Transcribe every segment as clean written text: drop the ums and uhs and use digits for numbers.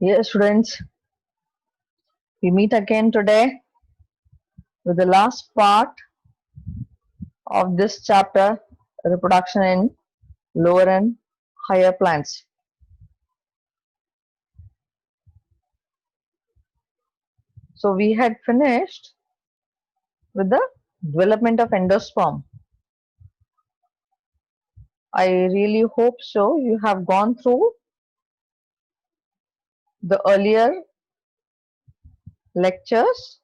Yes, students, we meet again today with the last part of this chapter, reproduction in lower and higher plants. So we had finished with the development of endosperm. I really hope so. You have gone through the earlier lectures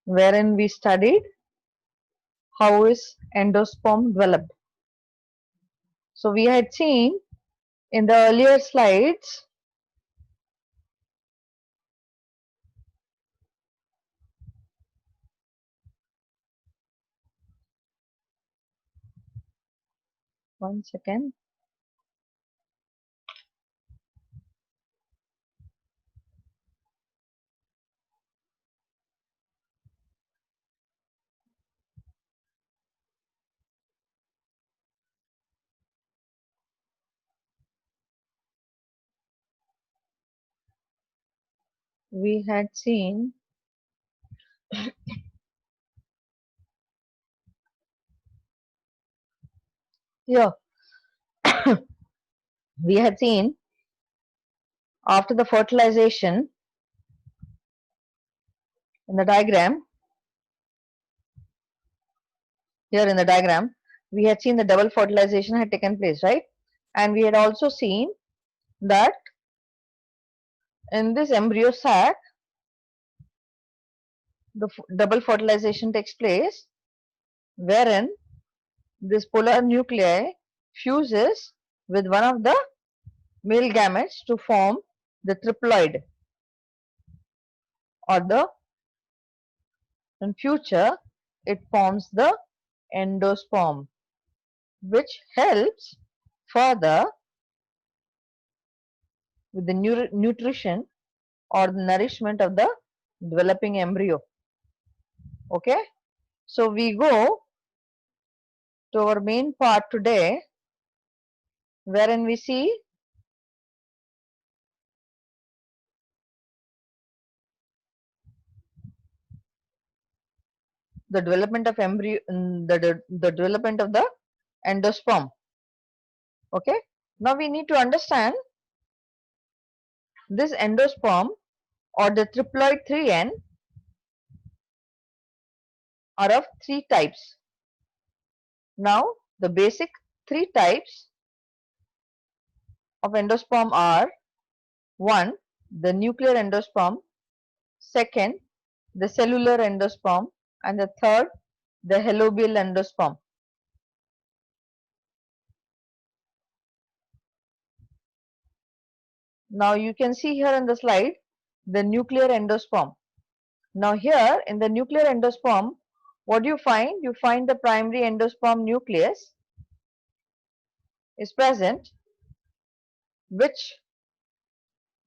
wherein we studied how is endosperm developed. So we had seen in the earlier slides one second. We had seen here we had seen after the fertilization in the diagram, here in the diagram, we had seen the double fertilization had taken place, right? And we had also seen that in this embryo sac, the double fertilization takes place, wherein this polar nuclei fuses with one of the male gametes to form the triploid, or the in future it forms the endosperm, which helps further with the nutrition or the nourishment of the developing embryo. Okay, so we go to our main part today, wherein we see the development of embryo, the development of the endosperm. Okay, now we need to understand this endosperm or the triploid 3N are of three types. Now the basic three types of endosperm are: one, the nuclear endosperm; second, the cellular endosperm; and the third, the halobial endosperm. Now you can see here in the slide the nuclear endosperm. Now here in the nuclear endosperm, what do you find? You find the primary endosperm nucleus is present, which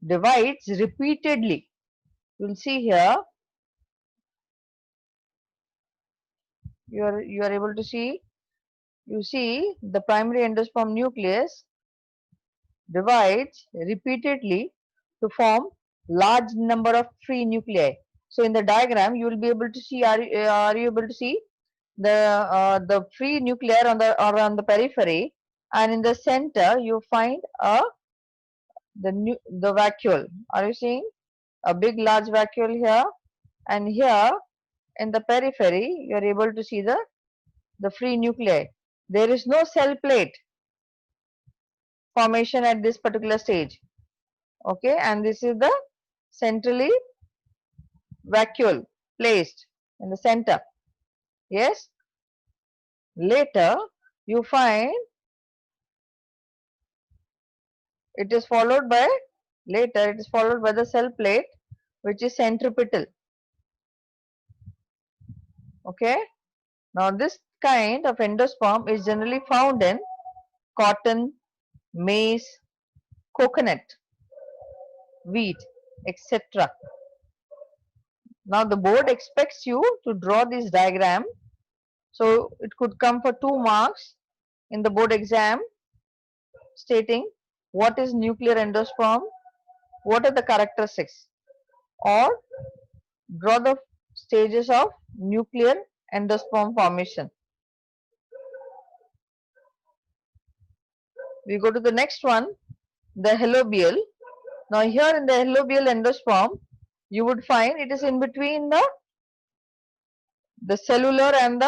divides repeatedly. You will see here, you are able to see, you see the primary endosperm nucleus divides repeatedly to form large number of free nuclei. So in the diagram you will be able to see, are you able to see the free nuclear on the, or on the periphery, and in the center you find the vacuole. Are you seeing a big large vacuole here? And here in the periphery you are able to see the free nuclei. There is no cell plate formation at this particular stage. Okay, and this is the centrally vacuole placed in the center. Yes, later you find it is followed by, later it is followed by the cell plate, which is centripetal. Okay, now this kind of endosperm is generally found in cotton, maize, coconut, wheat, etc. Now the board expects you to draw this diagram, so it could come for 2 marks in the board exam, stating what is nuclear endosperm What are the characteristics? Or draw the stages of nuclear endosperm formation. We go to the next one, the halobial. Now here in the halobial endosperm, you would find it is in between the cellular and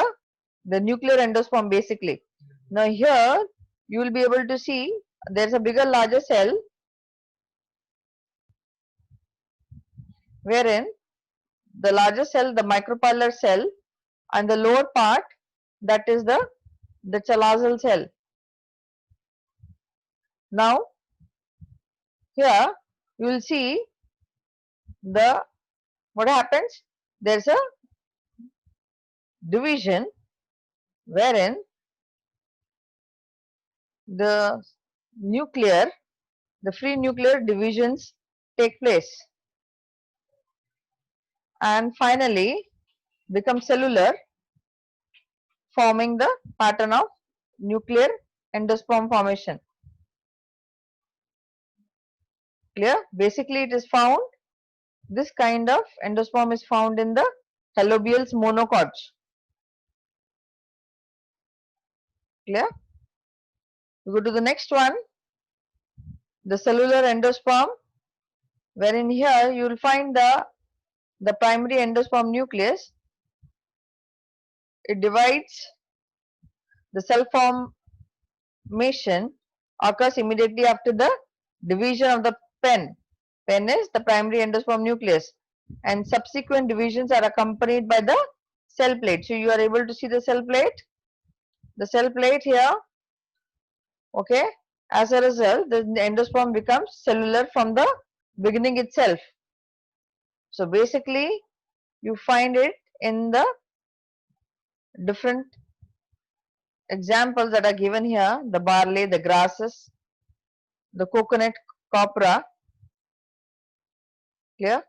the nuclear endosperm basically. Now here you will be able to see there's a bigger larger cell wherein the larger cell, the micropylar cell, and the lower part, that is the chalazal cell. Now here you will see the what happens, there's a division wherein the nuclear, the free nuclear divisions take place and finally become cellular, forming the pattern of nuclear endosperm formation. Clear? Basically it is found, this kind of endosperm is found in the halobials monocots. Clear? We go to the next one, the cellular endosperm, wherein here you will find the primary endosperm nucleus. It divides, the cell formation occurs immediately after the division of the pen. Pen is the primary endosperm nucleus, and subsequent divisions are accompanied by the cell plate. So you are able to see the cell plate. The cell plate here, okay. As a result, the endosperm becomes cellular from the beginning itself. So basically, you find it in the different examples that are given here: the barley, the grasses, the coconut, copra. Clear?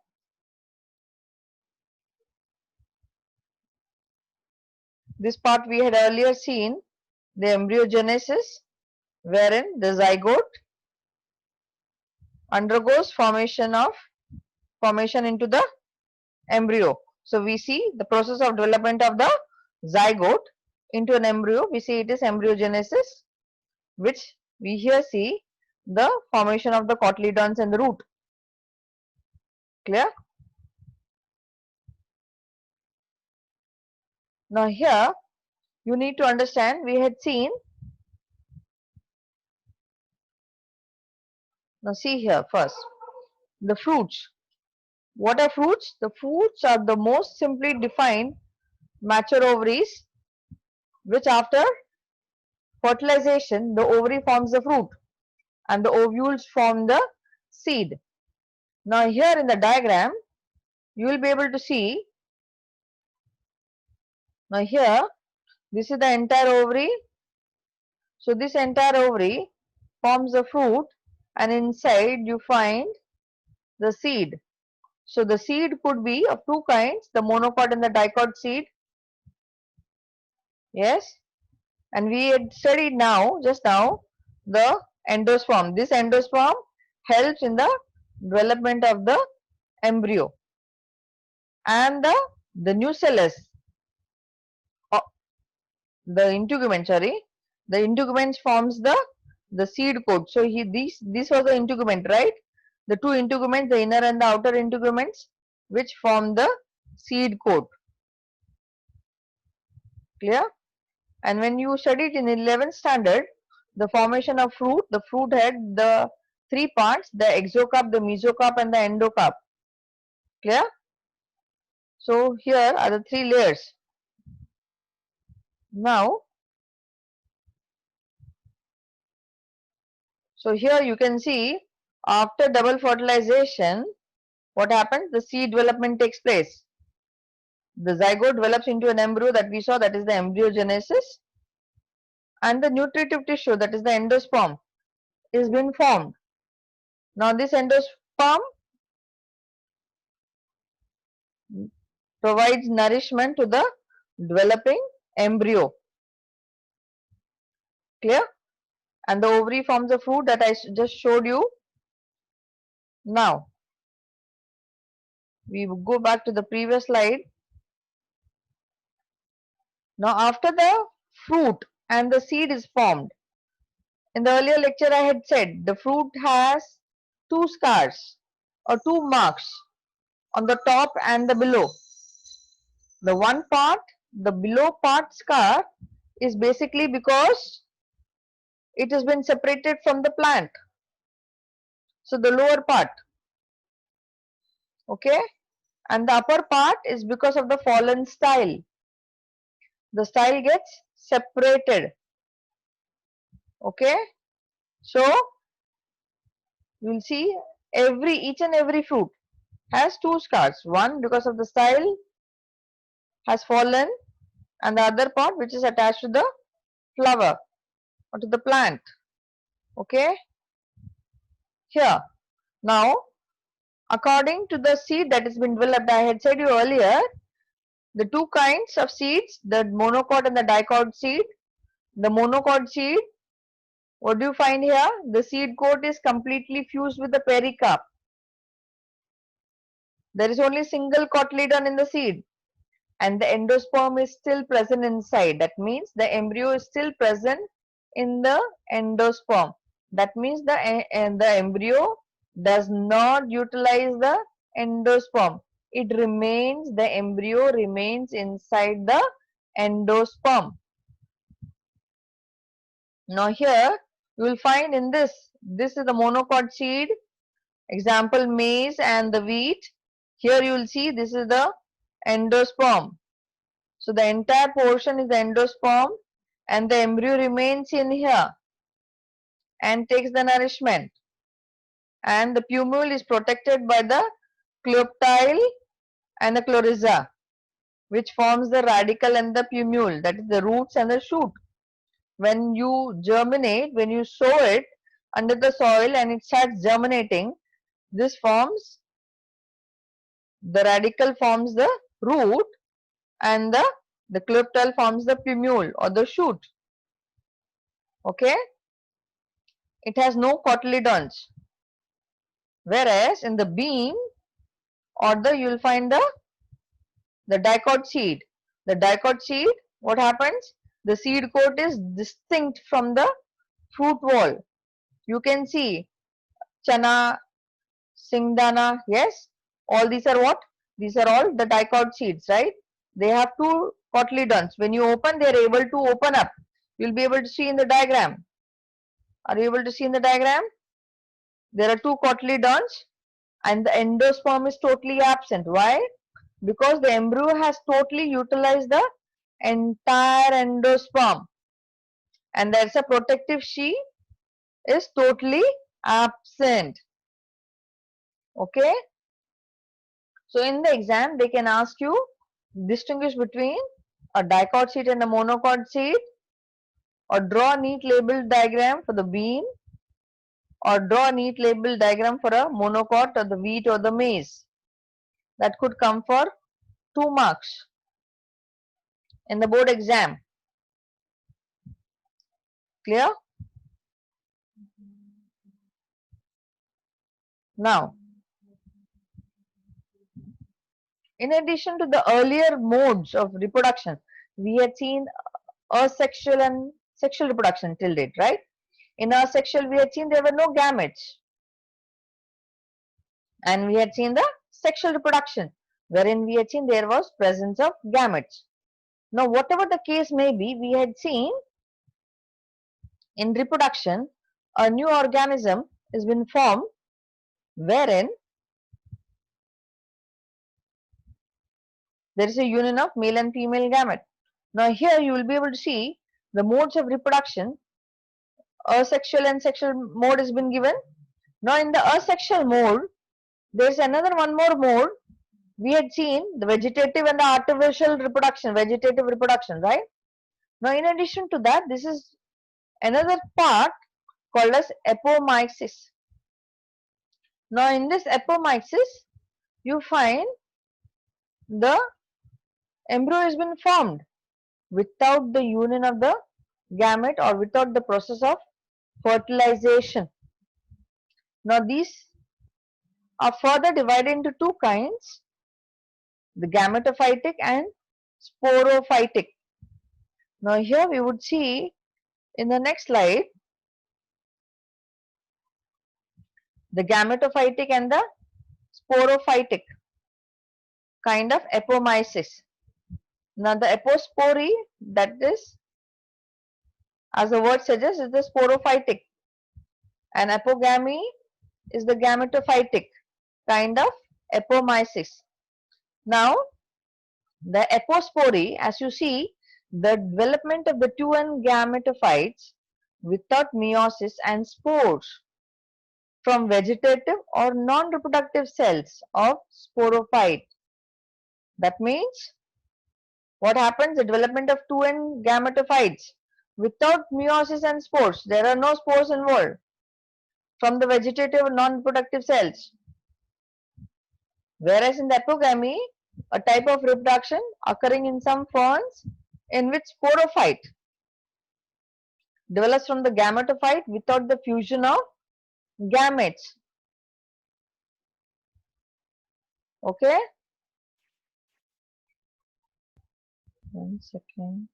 This part we had earlier seen, the embryogenesis, wherein the zygote undergoes formation into the embryo. So we see the process of development of the zygote into an embryo. We see it is embryogenesis, which we here see the formation of the cotyledons and the root. Clear? Now here you need to understand, we had seen, now see here first, the fruits. What are fruits? The fruits are the most simply defined mature ovaries, which after fertilization the ovary forms the fruit and the ovules form the seed. Now here in the diagram you will be able to see, now here this is the entire ovary. So this entire ovary forms the fruit and inside you find the seed. So the seed could be of two kinds, the monocot and the dicot seed. Yes, and we had studied now, just now, the endosperm. This endosperm helps in the development of the embryo, and the nucellus, the integument, the integument forms the seed coat. So this was the integument, right? The two integuments, the inner and the outer integuments, which form the seed coat. Clear? And when you studied in 11th standard, the formation of fruit, the fruit had the three parts: the exocarp, the mesocarp, and the endocarp. Clear? So here are the three layers. Now, so here you can see, after double fertilization, what happens? The seed development takes place. The zygote develops into an embryo that we saw, that is the embryogenesis, and the nutritive tissue, that is the endosperm, is being formed. Now this endosperm provides nourishment to the developing embryo. Clear? And the ovary forms a fruit that I just showed you. Now, we will go back to the previous slide. Now, after the fruit and the seed is formed, in the earlier lecture I had said the fruit has two scars or two marks on the top and the below. The one part, the below part scar, is basically because it has been separated from the plant. So the lower part, okay, and the upper part is because of the fallen style. The style gets separated, okay. So you will see each and every fruit has two scars. One because of the style has fallen, and the other part which is attached to the flower or to the plant, okay. Here now, according to the seed that has been developed, I had said you earlier, the two kinds of seeds, the monocot and the dicot seed. The monocot seed, what do you find here? The seed coat is completely fused with the pericarp. There is only single cotyledon in the seed, and the endosperm is still present inside. That means the embryo is still present in the endosperm. That means the embryo does not utilize the endosperm. The embryo remains inside the endosperm. Now here you will find in this is the monocot seed, example maize and the wheat. Here you will see this is the endosperm. So the entire portion is the endosperm, and the embryo remains in here and takes the nourishment, and the plumule is protected by the cleoptile and the chlorhiza, which forms the radicle and the plumule, that is the roots and the shoot. When you germinate, when you sow it under the soil and it starts germinating, this forms the radicle, forms the root, and the cleoptile forms the plumule or the shoot, okay. It has no cotyledons, whereas in the bean or you will find the dicot seed. The dicot seed, what happens? The seed coat is distinct from the fruit wall. You can see chana, singdana, yes, all these are what? These are all the dicot seeds, right? They have two cotyledons. When you open, they are able to open up. You will be able to see in the diagram. Are you able to see in the diagram? There are two cotyledons and the endosperm is totally absent. Why? Because the embryo has totally utilized the entire endosperm, and there's a protective sheath is totally absent, okay. So in the exam they can ask you distinguish between a dicot seed and a monocot seed, or draw a neat label diagram for the bean, or draw a neat label diagram for a monocot or the wheat or the maize. That could come for 2 marks in the board exam. Clear? Now, in addition to the earlier modes of reproduction, we had seen asexual and sexual reproduction till date, right? In asexual, we had seen there were no gametes, and we had seen the sexual reproduction, wherein we had seen there was presence of gametes. Now, whatever the case may be, we had seen in reproduction, a new organism has been formed, wherein there is a union of male and female gamete. Now, here you will be able to see the modes of reproduction. Asexual and sexual mode has been given. Now, in the asexual mode, there is another one more mode. We had seen the vegetative and the artificial reproduction, vegetative reproduction, right? Now, in addition to that, this is another part called as apomixis. Now, in this apomixis, you find the embryo has been formed without the union of the gamete or without the process of fertilization. Now, these are further divided into two kinds, the gametophytic and sporophytic. Now here we would see in the next slide the gametophytic and the sporophytic kind of apomysis. Now the apospory, that is, as the word suggests, is the sporophytic, and apogamy is the gametophytic kind of apomysis. Now the apospory, as you see, the development of the 2N gametophytes without meiosis and spores from vegetative or non-reproductive cells of sporophyte. That means what happens? The development of 2N gametophytes without meiosis and spores. There are no spores involved from the vegetative or non-reproductive cells. Whereas in the apogamy, a type of reproduction occurring in some ferns in which sporophyte develops from the gametophyte without the fusion of gametes. Okay? One second.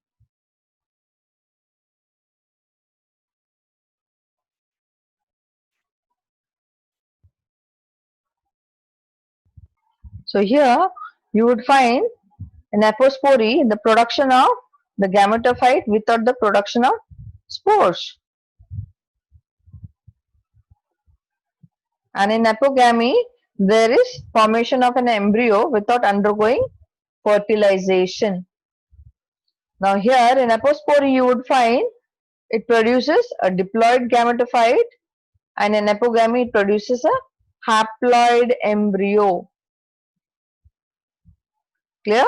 So here you would find an apospory in the production of the gametophyte without the production of spores. And in apogamy, there is formation of an embryo without undergoing fertilization. Now here in apospory you would find it produces a diploid gametophyte, and in apogamy it produces a haploid embryo. Clear?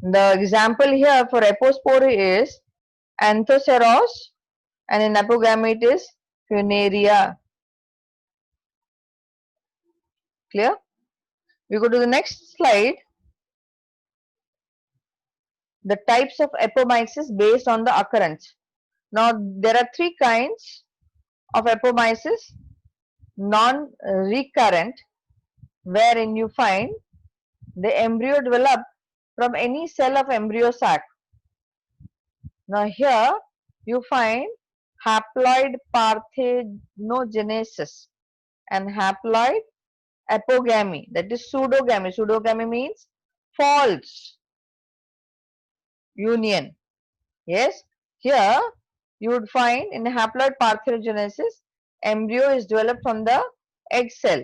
The example here for apospory is Anthoceros, and in apogamy it is Funaria. Clear? We go to the next slide. The types of apomysis based on the occurrence. Now there are three kinds of apomysis: non-recurrent, wherein you find the embryo developed from any cell of embryo sac. Now here you find haploid parthenogenesis and haploid apogamy, that is pseudogamy. Pseudogamy means false union. Yes, here you would find in haploid parthenogenesis, embryo is developed from the egg cell,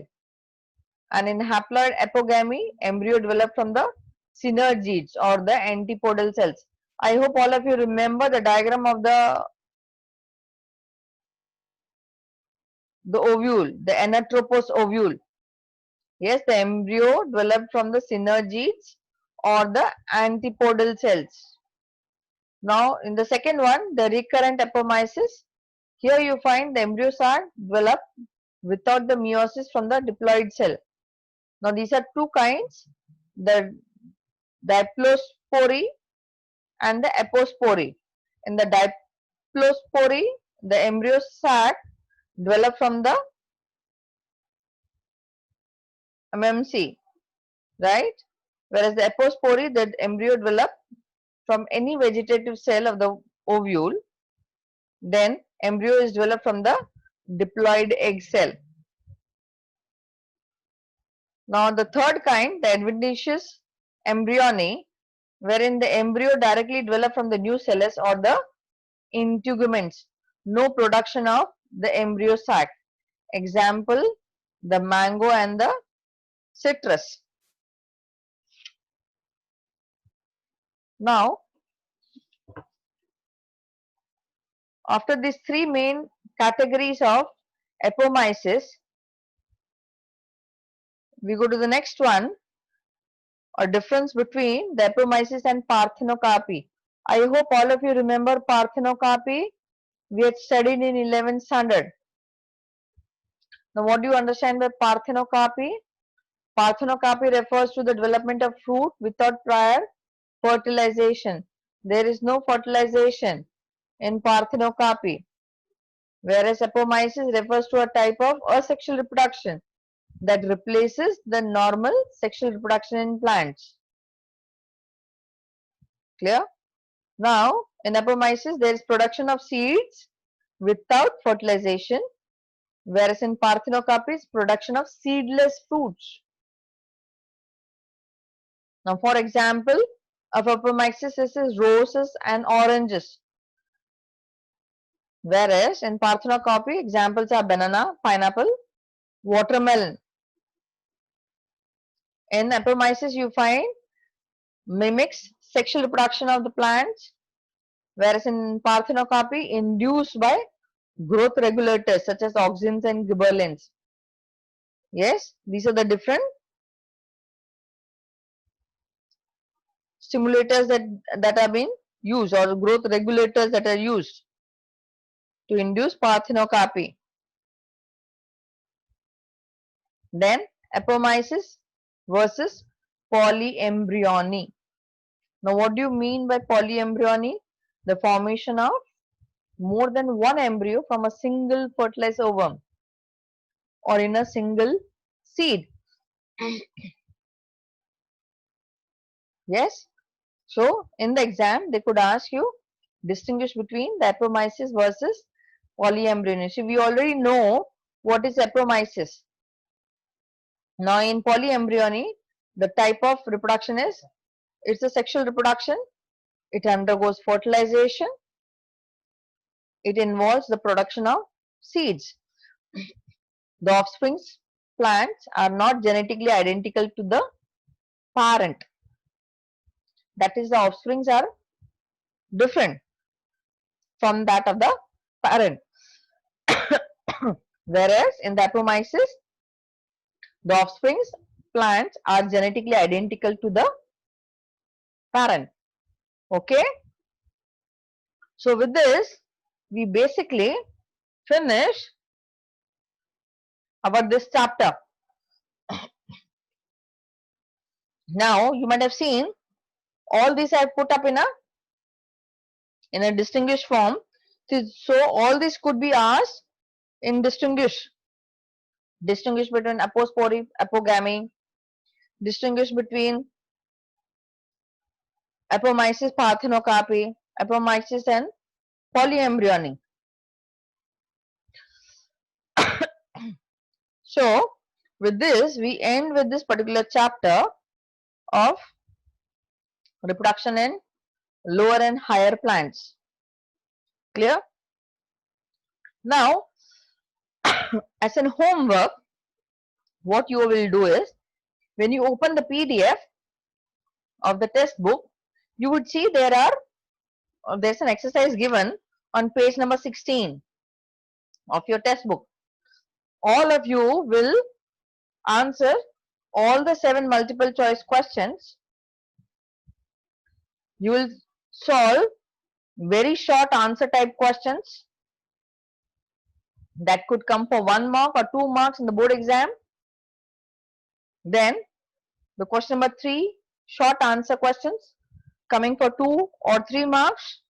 and in haploid apogamy, embryo developed from the synergids or the antipodal cells. I hope all of you remember the diagram of the ovule, the anatropous ovule. Yes, the embryo developed from the synergids or the antipodal cells. Now, in the second one, the recurrent apomysis, here you find the embryo sac developed without the meiosis from the diploid cell. Now, these are two kinds, the diplospory and the apospory. In the diplospory, the embryo sac developed from the MMC, right? Whereas the apospory, the embryo developed from any vegetative cell of the ovule, then embryo is developed from the diploid egg cell. Now the third kind, the adventitious embryony, wherein the embryo directly developed from the nucellus or the integuments, no production of the embryo sac. Example, the mango and the citrus. Now, after these three main categories of apomysis, we go to the next one, a difference between the apomysis and parthenocarpy. I hope all of you remember parthenocarpy. We had studied in 11th standard. Now, what do you understand by parthenocarpy? Parthenocarpy refers to the development of fruit without prior fertilization. There is no fertilization in parthenocarpy, whereas apomysis refers to a type of asexual reproduction that replaces the normal sexual reproduction in plants. Clear? Now, in apomysis, there is production of seeds without fertilization, whereas in parthenocarpy, production of seedless fruits. Now, for example, of apomyxis is roses and oranges, whereas in parthenocarpy, examples are banana, pineapple, watermelon. In apomyxis, you find mimics sexual reproduction of the plants, whereas in parthenocarpy, induced by growth regulators such as auxins and gibberellins. Yes, these are the different stimulators that are being used, or growth regulators that are used to induce parthenocarpy. Then apomysis versus polyembryony. Now, what do you mean by polyembryony? The formation of more than one embryo from a single fertilized ovum or in a single seed. Yes. So, in the exam, they could ask you distinguish between the apomysis versus polyembryony. So, we already know what is apomysis. Now, in polyembryony, the type of reproduction is, it's a sexual reproduction. It undergoes fertilization. It involves the production of seeds. The offspring's plants are not genetically identical to the parent. That is, the offsprings are different from that of the parent. Whereas in the apomysis, the offspring's plants are genetically identical to the parent. Okay. So with this, we basically finish about this chapter. Now you might have seen all these I have put up in a distinguished form. So all this could be asked in distinguish between apospory, apogamy, distinguish between apomysis, parthenocarpy, apomysis and polyembryony. So with this, we end with this particular chapter of reproduction in lower and higher plants. Clear? Now, as in homework, what you will do is, when you open the PDF of the test book, you would see there's an exercise given on page number 16 of your test book. All of you will answer all the 7 multiple choice questions. You will solve very short answer type questions that could come for 1 mark or 2 marks in the board exam. Then the question number 3, short answer questions coming for 2 or 3 marks.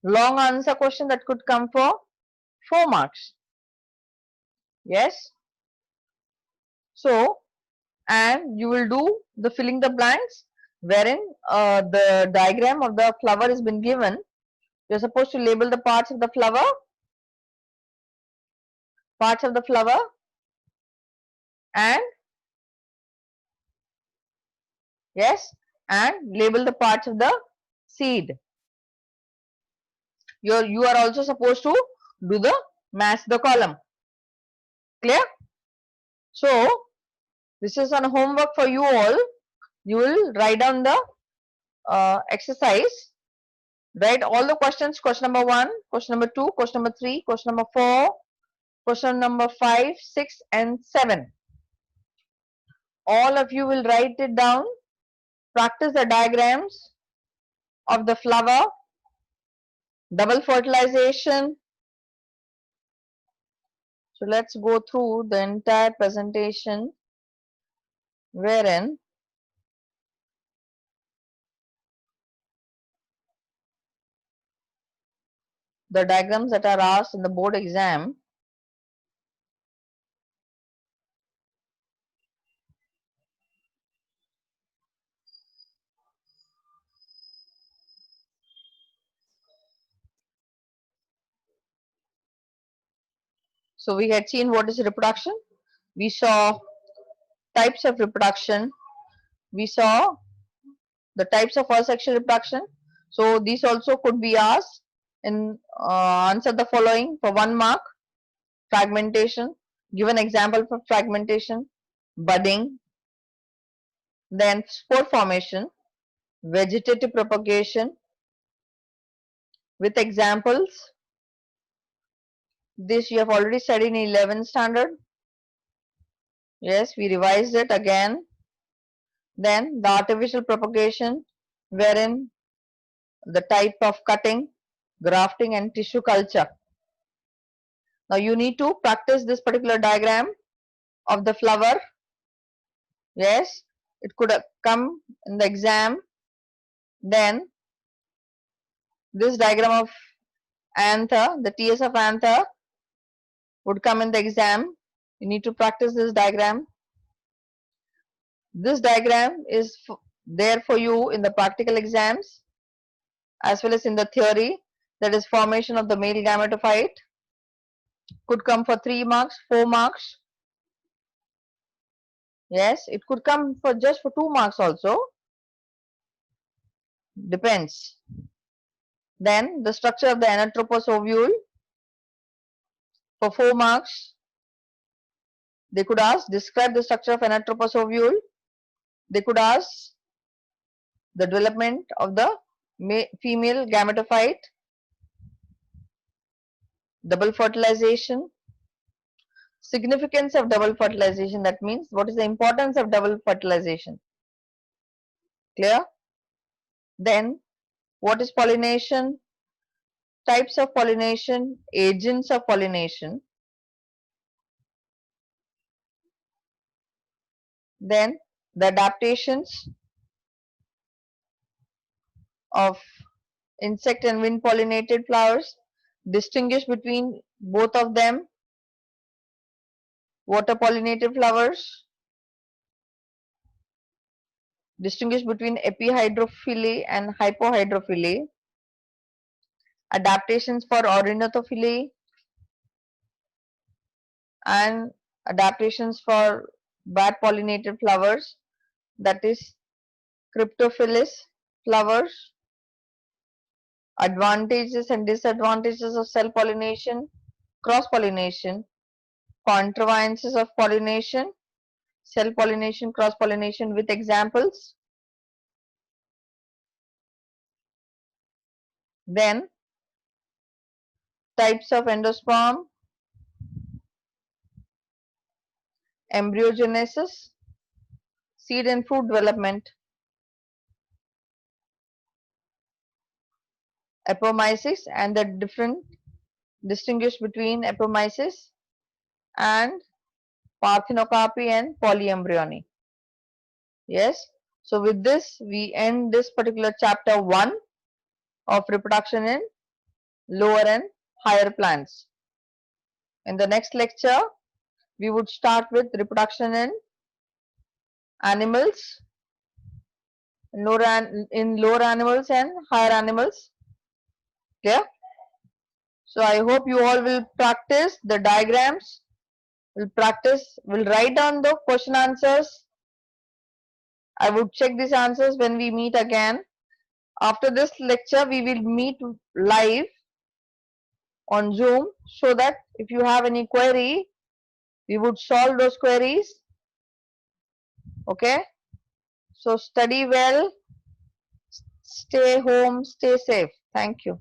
Long answer question that could come for 4 marks. Yes. So, and you will do the filling the blanks, wherein the diagram of the flower has been given. You're supposed to label the parts of the flower, and yes, and label the parts of the seed. You are also supposed to do the match the column. Clear? So this is an homework for you all. You will write down the exercise. Write all the questions. Question number 1, question number 2, question number 3, question number 4, question number 5, 6 and 7. All of you will write it down. Practice the diagrams of the flower, double fertilization. So let's go through the entire presentation, wherein the diagrams that are asked in the board exam So we had seen what is reproduction. We saw types of reproduction. We saw the types of asexual reproduction. So these also could be asked in answer the following for 1 mark. Fragmentation. Give an example for fragmentation. Budding. Then spore formation. Vegetative propagation. With examples. This you have already studied in 11th standard. Yes, we revised it again. Then the artificial propagation, wherein the type of cutting, grafting and tissue culture. Now you need to practice this particular diagram of the flower. Yes, it could come in the exam. Then this diagram of anther, the TS of anther would come in the exam. You need to practice this diagram. This diagram is there for you in the practical exams as well as in the theory, that is formation of the male gametophyte. Could come for 3 marks, 4 marks. Yes, it could come for just for 2 marks also. Depends. Then the structure of the anatropous ovule for 4 marks. They could ask, describe the structure of anatropous ovule. They could ask the development of the female gametophyte, double fertilization, significance of double fertilization. That means what is the importance of double fertilization? Clear? Then what is pollination? Types of pollination, agents of pollination. Then the adaptations of insect and wind pollinated flowers. Distinguish between both of them. Water pollinated flowers. Distinguish between epihydrophily and hypohydrophily. Adaptations for ornithophily and adaptations for bat pollinated flowers, that is cryptophilous flowers. Advantages and disadvantages of self pollination, cross pollination, contrivances of pollination, self pollination, cross pollination with examples. Then types of endosperm, embryogenesis, seed and fruit development, apomysis and the different distinguish between apomysis and parthenocarpy and polyembryony. Yes, so with this we end this particular chapter 1 of reproduction in lower and higher plants. In the next lecture we would start with reproduction in animals, in lower animals and higher animals. Clear? So I hope you all will practice the diagrams, will write down the question answers. I would check these answers when we meet again. After this lecture we will meet live on Zoom, so that if you have any query we would solve those queries. Okay, so study well, stay home, stay safe. Thank you.